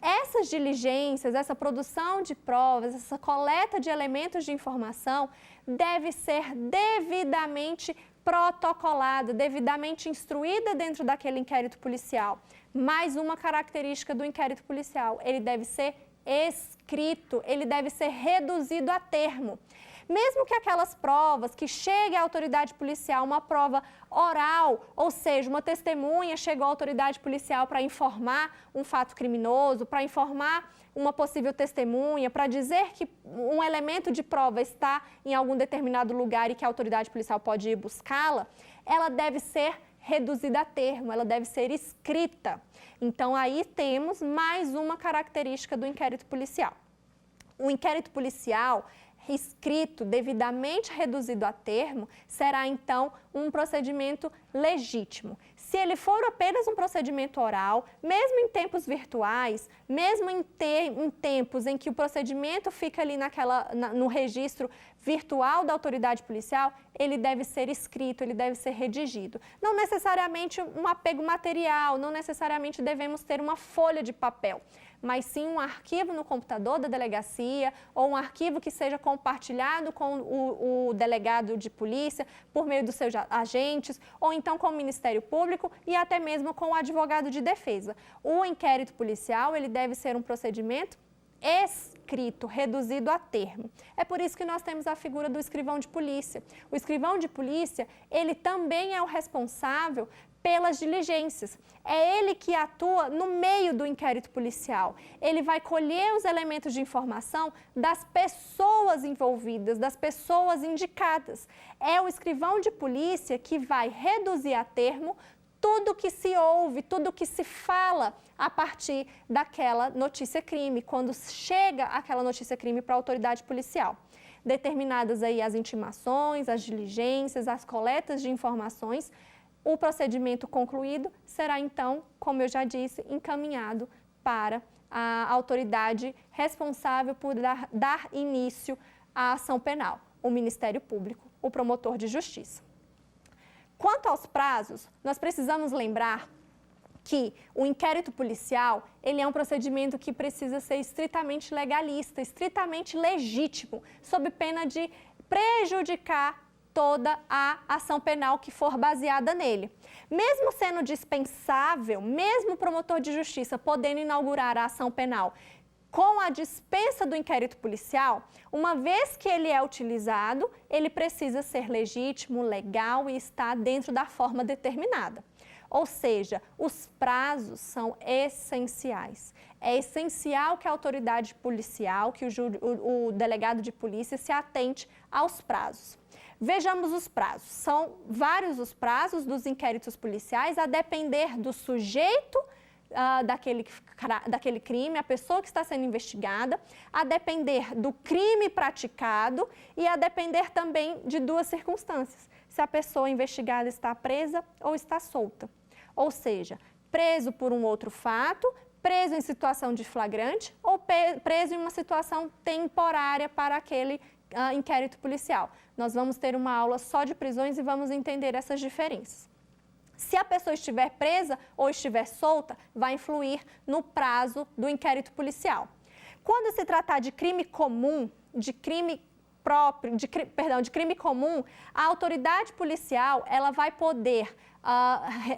Essas diligências, essa produção de provas, essa coleta de elementos de informação deve ser devidamente protocolada, devidamente instruída dentro daquele inquérito policial. Mais uma característica do inquérito policial, ele deve ser escrito, ele deve ser reduzido a termo. Mesmo que aquelas provas que chegue à autoridade policial, uma prova oral, ou seja, uma testemunha chegou à autoridade policial para informar um fato criminoso, para informar uma possível testemunha, para dizer que um elemento de prova está em algum determinado lugar e que a autoridade policial pode ir buscá-la, ela deve ser reduzida a termo, ela deve ser escrita. Então, aí temos mais uma característica do inquérito policial. O inquérito policial escrito, devidamente reduzido a termo, será então um procedimento legítimo. Se ele for apenas um procedimento oral, mesmo em tempos virtuais, mesmo em tempos em que o procedimento fica ali no registro virtual da autoridade policial, ele deve ser escrito, ele deve ser redigido. Não necessariamente um apego material, não necessariamente devemos ter uma folha de papel, mas sim um arquivo no computador da delegacia ou um arquivo que seja compartilhado com o delegado de polícia por meio dos seus agentes ou então com o Ministério Público e até mesmo com o advogado de defesa. O inquérito policial, ele deve ser um procedimento escrito, reduzido a termo. É por isso que nós temos a figura do escrivão de polícia. O escrivão de polícia, ele também é o responsável pelas diligências. É ele que atua no meio do inquérito policial. Ele vai colher os elementos de informação das pessoas envolvidas, das pessoas indicadas. É o escrivão de polícia que vai reduzir a termo tudo que se ouve, tudo que se fala a partir daquela notícia-crime, quando chega aquela notícia-crime para a autoridade policial. Determinadas aí as intimações, as diligências, as coletas de informações, o procedimento concluído será então, como eu já disse, encaminhado para a autoridade responsável por dar início à ação penal, o Ministério Público, o promotor de justiça. Quanto aos prazos, nós precisamos lembrar que o inquérito policial, ele é um procedimento que precisa ser estritamente legalista, estritamente legítimo, sob pena de prejudicar toda a ação penal que for baseada nele. Mesmo sendo dispensável, mesmo o promotor de justiça podendo inaugurar a ação penal com a dispensa do inquérito policial, uma vez que ele é utilizado, ele precisa ser legítimo, legal e estar dentro da forma determinada. Ou seja, os prazos são essenciais. É essencial que a autoridade policial, que o delegado de polícia se atente aos prazos. Vejamos os prazos. São vários os prazos dos inquéritos policiais, a depender do sujeito daquele crime, a pessoa que está sendo investigada, a depender do crime praticado e a depender também de duas circunstâncias, se a pessoa investigada está presa ou está solta. Ou seja, preso por um outro fato, preso em situação de flagrante ou preso em uma situação temporária para aquele inquérito policial. Nós vamos ter uma aula só de prisões e vamos entender essas diferenças. Se a pessoa estiver presa ou estiver solta, vai influir no prazo do inquérito policial. Quando se tratar de crime comum, de crime comum, a autoridade policial ela vai poder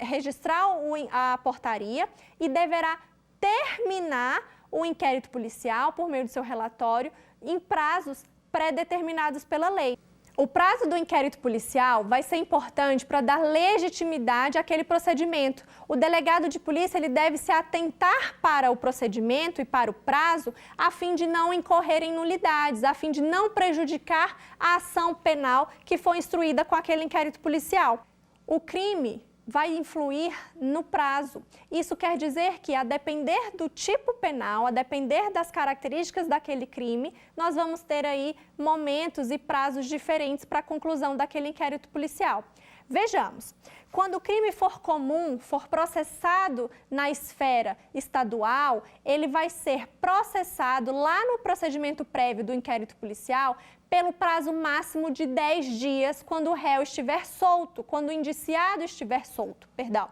registrar a portaria e deverá terminar o inquérito policial por meio do seu relatório em prazos pré-determinados pela lei. O prazo do inquérito policial vai ser importante para dar legitimidade àquele procedimento. O delegado de polícia ele deve se atentar para o procedimento e para o prazo a fim de não incorrer em nulidades, a fim de não prejudicar a ação penal que foi instruída com aquele inquérito policial. O crime vai influir no prazo. Isso quer dizer que, a depender do tipo penal, a depender das características daquele crime, nós vamos ter aí momentos e prazos diferentes para a conclusão daquele inquérito policial. Vejamos, quando o crime for comum, for processado na esfera estadual, ele vai ser processado lá no procedimento prévio do inquérito policial pelo prazo máximo de 10 dias quando o réu estiver solto, quando o indiciado estiver solto, perdão.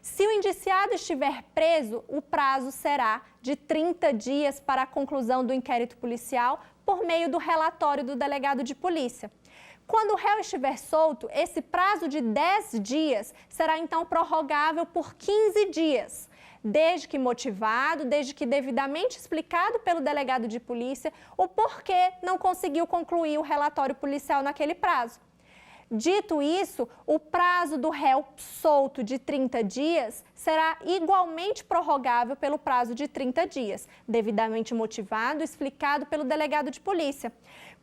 Se o indiciado estiver preso, o prazo será de 30 dias para a conclusão do inquérito policial por meio do relatório do delegado de polícia. Quando o réu estiver solto, esse prazo de 10 dias será então prorrogável por 15 dias. Desde que motivado, desde que devidamente explicado pelo delegado de polícia o porquê não conseguiu concluir o relatório policial naquele prazo. Dito isso, o prazo do réu solto de 30 dias será igualmente prorrogável pelo prazo de 30 dias, devidamente motivado e explicado pelo delegado de polícia.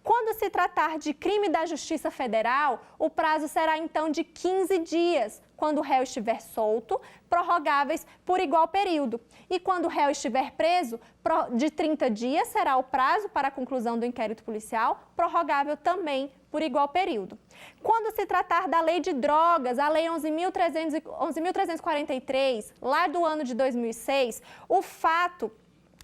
Quando se tratar de crime da Justiça Federal, o prazo será então de 15 dias, quando o réu estiver solto, prorrogáveis por igual período. E quando o réu estiver preso, de 30 dias será o prazo para a conclusão do inquérito policial, prorrogável também por igual período. Quando se tratar da Lei de Drogas, a Lei 11.343, lá do ano de 2006, o fato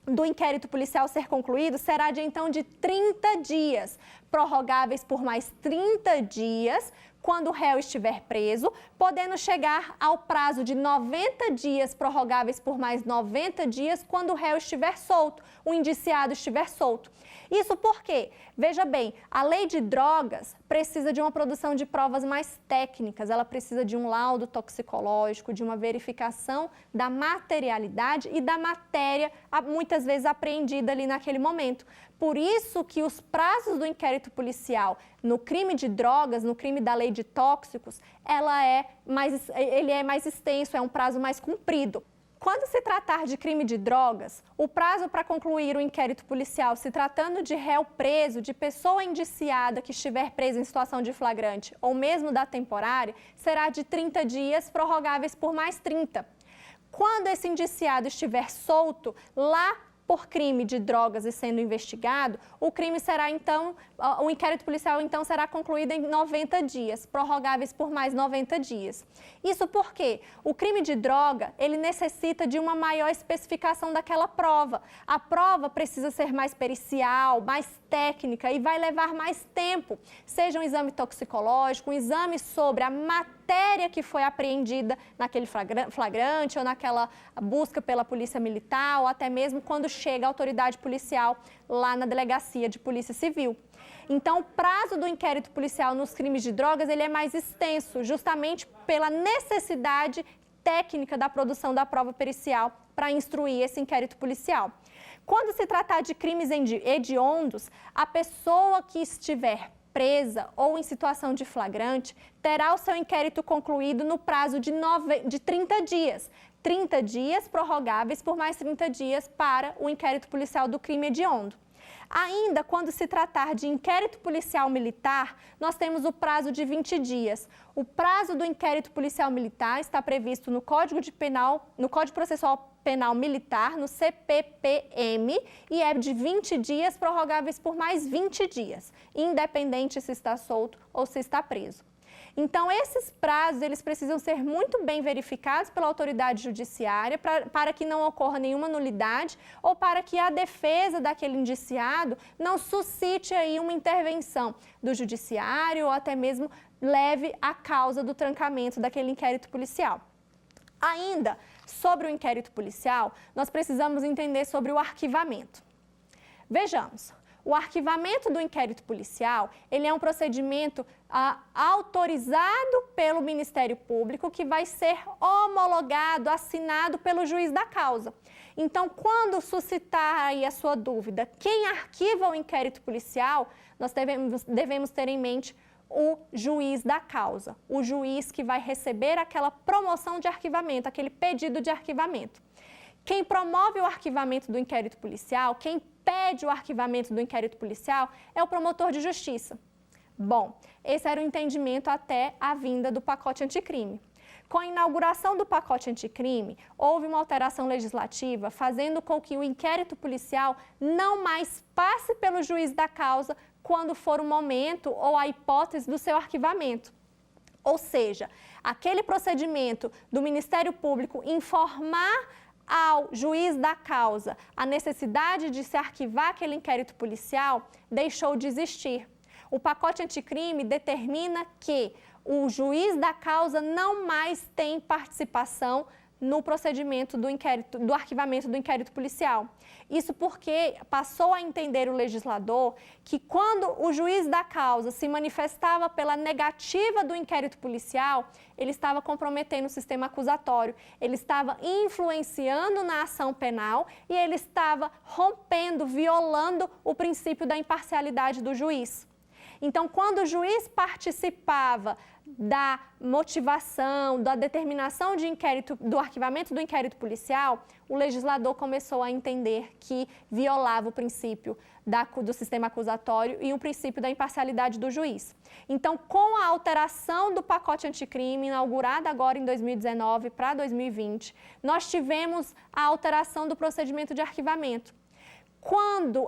do inquérito policial ser concluído será então de 30 dias, prorrogáveis por mais 30 dias, quando o réu estiver preso, podendo chegar ao prazo de 90 dias, prorrogáveis por mais 90 dias, quando o réu estiver solto, o indiciado estiver solto. Isso porque, veja bem, a lei de drogas precisa de uma produção de provas mais técnicas, ela precisa de um laudo toxicológico, de uma verificação da materialidade e da matéria, muitas vezes apreendida ali naquele momento. Por isso que os prazos do inquérito policial no crime de drogas, no crime da lei de tóxicos, ele é mais extenso, é um prazo mais comprido. Quando se tratar de crime de drogas, o prazo para concluir o inquérito policial, se tratando de réu preso, de pessoa indiciada que estiver presa em situação de flagrante ou mesmo da temporária, será de 30 dias, prorrogáveis por mais 30. Quando esse indiciado estiver solto, lá por crime de drogas e sendo investigado, o inquérito policial então será concluído em 90 dias, prorrogáveis por mais 90 dias. Isso porque o crime de droga, ele necessita de uma maior especificação daquela prova. A prova precisa ser mais pericial, mais técnica e vai levar mais tempo, seja um exame toxicológico, um exame sobre a matéria que foi apreendida naquele flagrante ou naquela busca pela polícia militar ou até mesmo quando chega a autoridade policial lá na delegacia de polícia civil. Então, o prazo do inquérito policial nos crimes de drogas ele é mais extenso, justamente pela necessidade técnica da produção da prova pericial para instruir esse inquérito policial. Quando se tratar de crimes hediondos, a pessoa que estiver presa ou em situação de flagrante terá o seu inquérito concluído no prazo de 30 dias. 30 dias prorrogáveis por mais 30 dias para o inquérito policial do crime hediondo. Ainda quando se tratar de inquérito policial militar, nós temos o prazo de 20 dias. O prazo do inquérito policial militar está previsto no Código Processual Penal Militar, no CPPM, e é de 20 dias, prorrogáveis por mais 20 dias, independente se está solto ou se está preso. Então, esses prazos, eles precisam ser muito bem verificados pela autoridade judiciária para que não ocorra nenhuma nulidade ou para que a defesa daquele indiciado não suscite aí uma intervenção do judiciário ou até mesmo leve à causa do trancamento daquele inquérito policial. Ainda, sobre o inquérito policial, nós precisamos entender sobre o arquivamento. Vejamos. O arquivamento do inquérito policial, ele é um procedimento autorizado pelo Ministério Público que vai ser homologado, assinado pelo juiz da causa. Então, quando suscitar aí a sua dúvida, quem arquiva o inquérito policial, nós devemos ter em mente o juiz da causa, o juiz que vai receber aquela promoção de arquivamento, aquele pedido de arquivamento. Quem promove o arquivamento do inquérito policial, quem pede o arquivamento do inquérito policial é o promotor de justiça. Bom, esse era o entendimento até a vinda do pacote anticrime. Com a inauguração do pacote anticrime, houve uma alteração legislativa fazendo com que o inquérito policial não mais passe pelo juiz da causa quando for o momento ou a hipótese do seu arquivamento. Ou seja, aquele procedimento do Ministério Público informar ao juiz da causa a necessidade de se arquivar aquele inquérito policial deixou de existir. O pacote anticrime determina que o juiz da causa não mais tem participação no procedimento do arquivamento do inquérito policial. Isso porque passou a entender o legislador que quando o juiz da causa se manifestava pela negativa do inquérito policial, ele estava comprometendo o sistema acusatório, ele estava influenciando na ação penal e ele estava rompendo, violando o princípio da imparcialidade do juiz. Então, quando o juiz participava da motivação, da determinação de inquérito, do arquivamento do inquérito policial, o legislador começou a entender que violava o princípio do sistema acusatório e o princípio da imparcialidade do juiz. Então, com a alteração do pacote anticrime, inaugurada agora em 2019 para 2020, nós tivemos a alteração do procedimento de arquivamento. Quando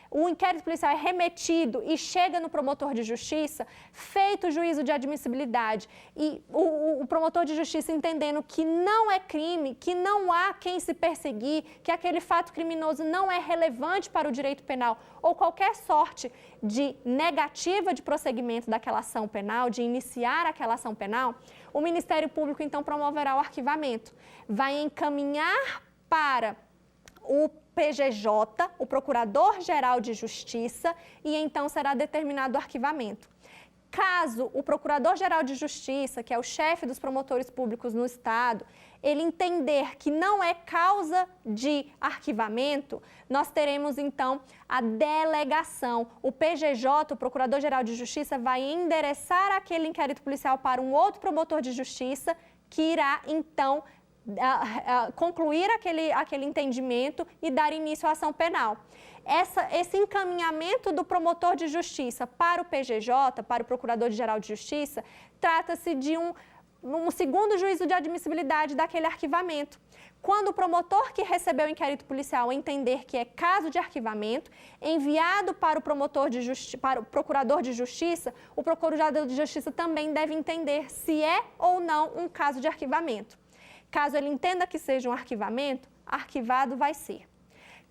o inquérito policial é remetido e chega no promotor de justiça, feito o juízo de admissibilidade e o promotor de justiça entendendo que não é crime, que não há quem se perseguir, que aquele fato criminoso não é relevante para o direito penal ou qualquer sorte de negativa de prosseguimento daquela ação penal, de iniciar aquela ação penal, o Ministério Público então promoverá o arquivamento. Vai encaminhar para o PGJ, o Procurador-Geral de Justiça, e então será determinado o arquivamento. Caso o Procurador-Geral de Justiça, que é o chefe dos promotores públicos no Estado, ele entender que não é causa de arquivamento, nós teremos então a delegação. O PGJ, o Procurador-Geral de Justiça, vai endereçar aquele inquérito policial para um outro promotor de justiça, que irá então concluir aquele entendimento e dar início à ação penal. Esse encaminhamento do promotor de justiça para o PGJ, para o Procurador-Geral de Justiça, trata-se de um segundo juízo de admissibilidade daquele arquivamento. Quando o promotor que recebeu o inquérito policial entender que é caso de arquivamento, enviado para para o Procurador de Justiça, o Procurador de Justiça também deve entender se é ou não um caso de arquivamento. Caso ele entenda que seja um arquivamento, arquivado vai ser.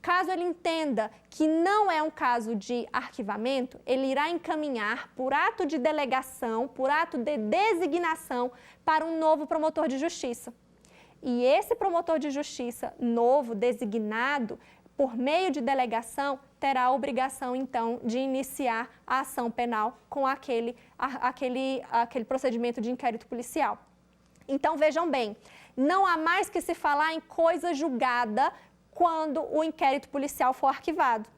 Caso ele entenda que não é um caso de arquivamento, ele irá encaminhar por ato de delegação, por ato de designação, para um novo promotor de justiça. E esse promotor de justiça novo, designado, por meio de delegação, terá a obrigação, então, de iniciar a ação penal com aquele procedimento de inquérito policial. Então, vejam bem, não há mais que se falar em coisa julgada quando o inquérito policial for arquivado.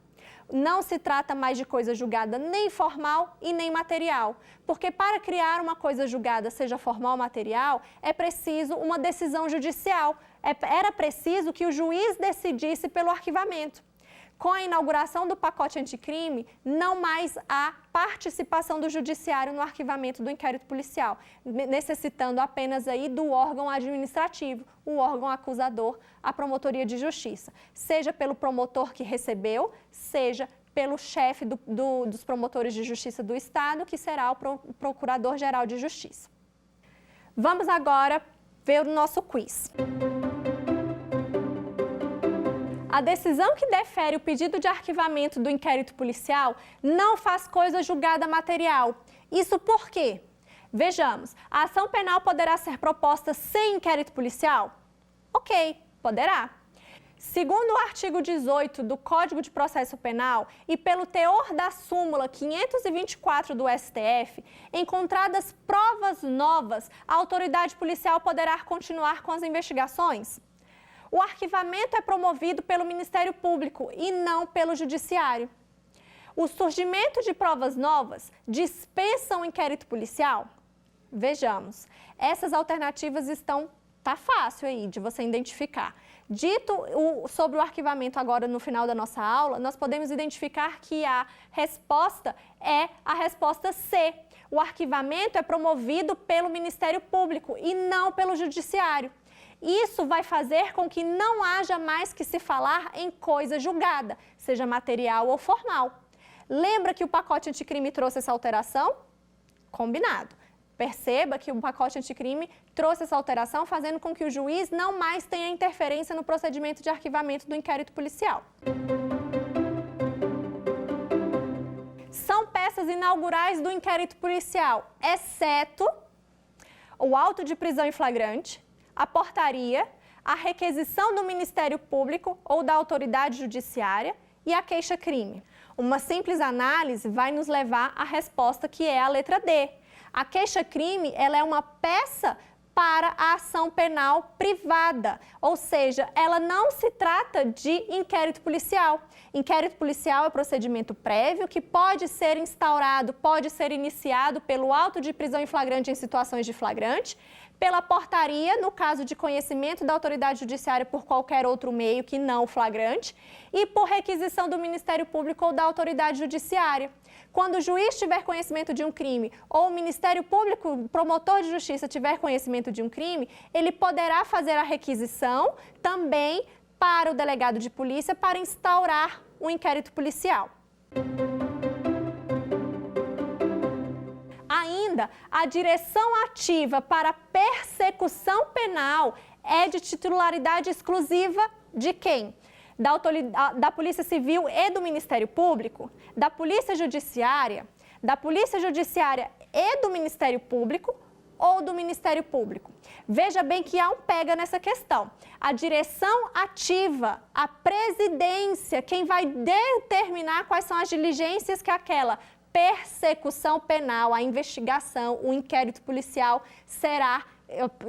Não se trata mais de coisa julgada nem formal e nem material, porque para criar uma coisa julgada, seja formal ou material, é preciso uma decisão judicial, era preciso que o juiz decidisse pelo arquivamento. Com a inauguração do pacote anticrime, não mais há participação do judiciário no arquivamento do inquérito policial, necessitando apenas aí do órgão administrativo, o órgão acusador, a promotoria de justiça, seja pelo promotor que recebeu, seja pelo chefe dos promotores de justiça do Estado, que será o Procurador-Geral de Justiça. Vamos agora ver o nosso quiz. A decisão que defere o pedido de arquivamento do inquérito policial não faz coisa julgada material. Isso por quê? Vejamos, a ação penal poderá ser proposta sem inquérito policial? Ok, poderá. Segundo o artigo 18 do Código de Processo Penal e pelo teor da súmula 524 do STF, encontradas provas novas, a autoridade policial poderá continuar com as investigações. O arquivamento é promovido pelo Ministério Público e não pelo Judiciário. O surgimento de provas novas dispensa o inquérito policial? Vejamos, essas alternativas tá fácil aí de você identificar. Dito sobre o arquivamento agora no final da nossa aula, nós podemos identificar que a resposta é a resposta C. O arquivamento é promovido pelo Ministério Público e não pelo Judiciário. Isso vai fazer com que não haja mais que se falar em coisa julgada, seja material ou formal. Lembra que o pacote anticrime trouxe essa alteração? Combinado. Perceba que o pacote anticrime trouxe essa alteração, fazendo com que o juiz não mais tenha interferência no procedimento de arquivamento do inquérito policial. São peças inaugurais do inquérito policial, exceto o auto de prisão em flagrante, a portaria, a requisição do Ministério Público ou da autoridade judiciária e a queixa-crime. Uma simples análise vai nos levar à resposta que é a letra D. A queixa-crime, ela é uma peça para a ação penal privada, ou seja, ela não se trata de inquérito policial. Inquérito policial é procedimento prévio que pode ser instaurado, pode ser iniciado pelo auto de prisão em flagrante em situações de flagrante, pela portaria, no caso de conhecimento da autoridade judiciária por qualquer outro meio que não o flagrante, e por requisição do Ministério Público ou da autoridade judiciária. Quando o juiz tiver conhecimento de um crime ou o Ministério Público, o promotor de justiça tiver conhecimento de um crime, ele poderá fazer a requisição também para o delegado de polícia para instaurar o inquérito policial. Ainda, a direção ativa para persecução penal é de titularidade exclusiva de quem? Da Polícia Civil e do Ministério Público, da Polícia Judiciária e do Ministério Público ou do Ministério Público. Veja bem que há um pega nessa questão. A direção ativa, a presidência, quem vai determinar quais são as diligências que aquela persecução penal, a investigação, o inquérito policial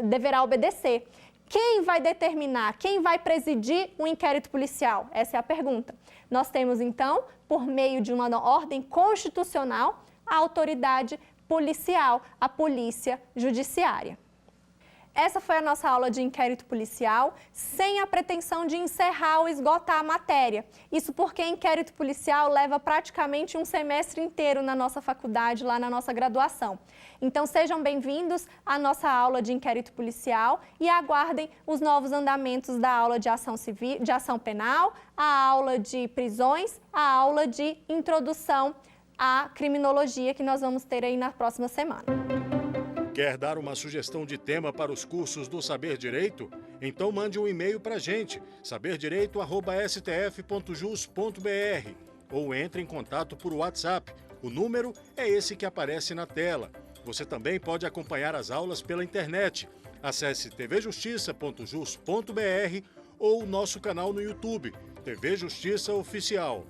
deverá obedecer. Quem vai determinar, quem vai presidir o inquérito policial? Essa é a pergunta. Nós temos, então, por meio de uma ordem constitucional, a autoridade policial, a Polícia Judiciária. Essa foi a nossa aula de inquérito policial, sem a pretensão de encerrar ou esgotar a matéria. Isso porque inquérito policial leva praticamente um semestre inteiro na nossa faculdade, lá na nossa graduação. Então, sejam bem-vindos à nossa aula de inquérito policial e aguardem os novos andamentos da aula de ação civil, de ação penal, a aula de prisões, a aula de introdução à criminologia que nós vamos ter aí na próxima semana. Quer dar uma sugestão de tema para os cursos do Saber Direito? Então mande um e-mail para a gente, saberdireito@stf.jus.br, ou entre em contato por WhatsApp. O número é esse que aparece na tela. Você também pode acompanhar as aulas pela internet. Acesse tvjustiça.jus.br ou nosso canal no YouTube, TV Justiça Oficial.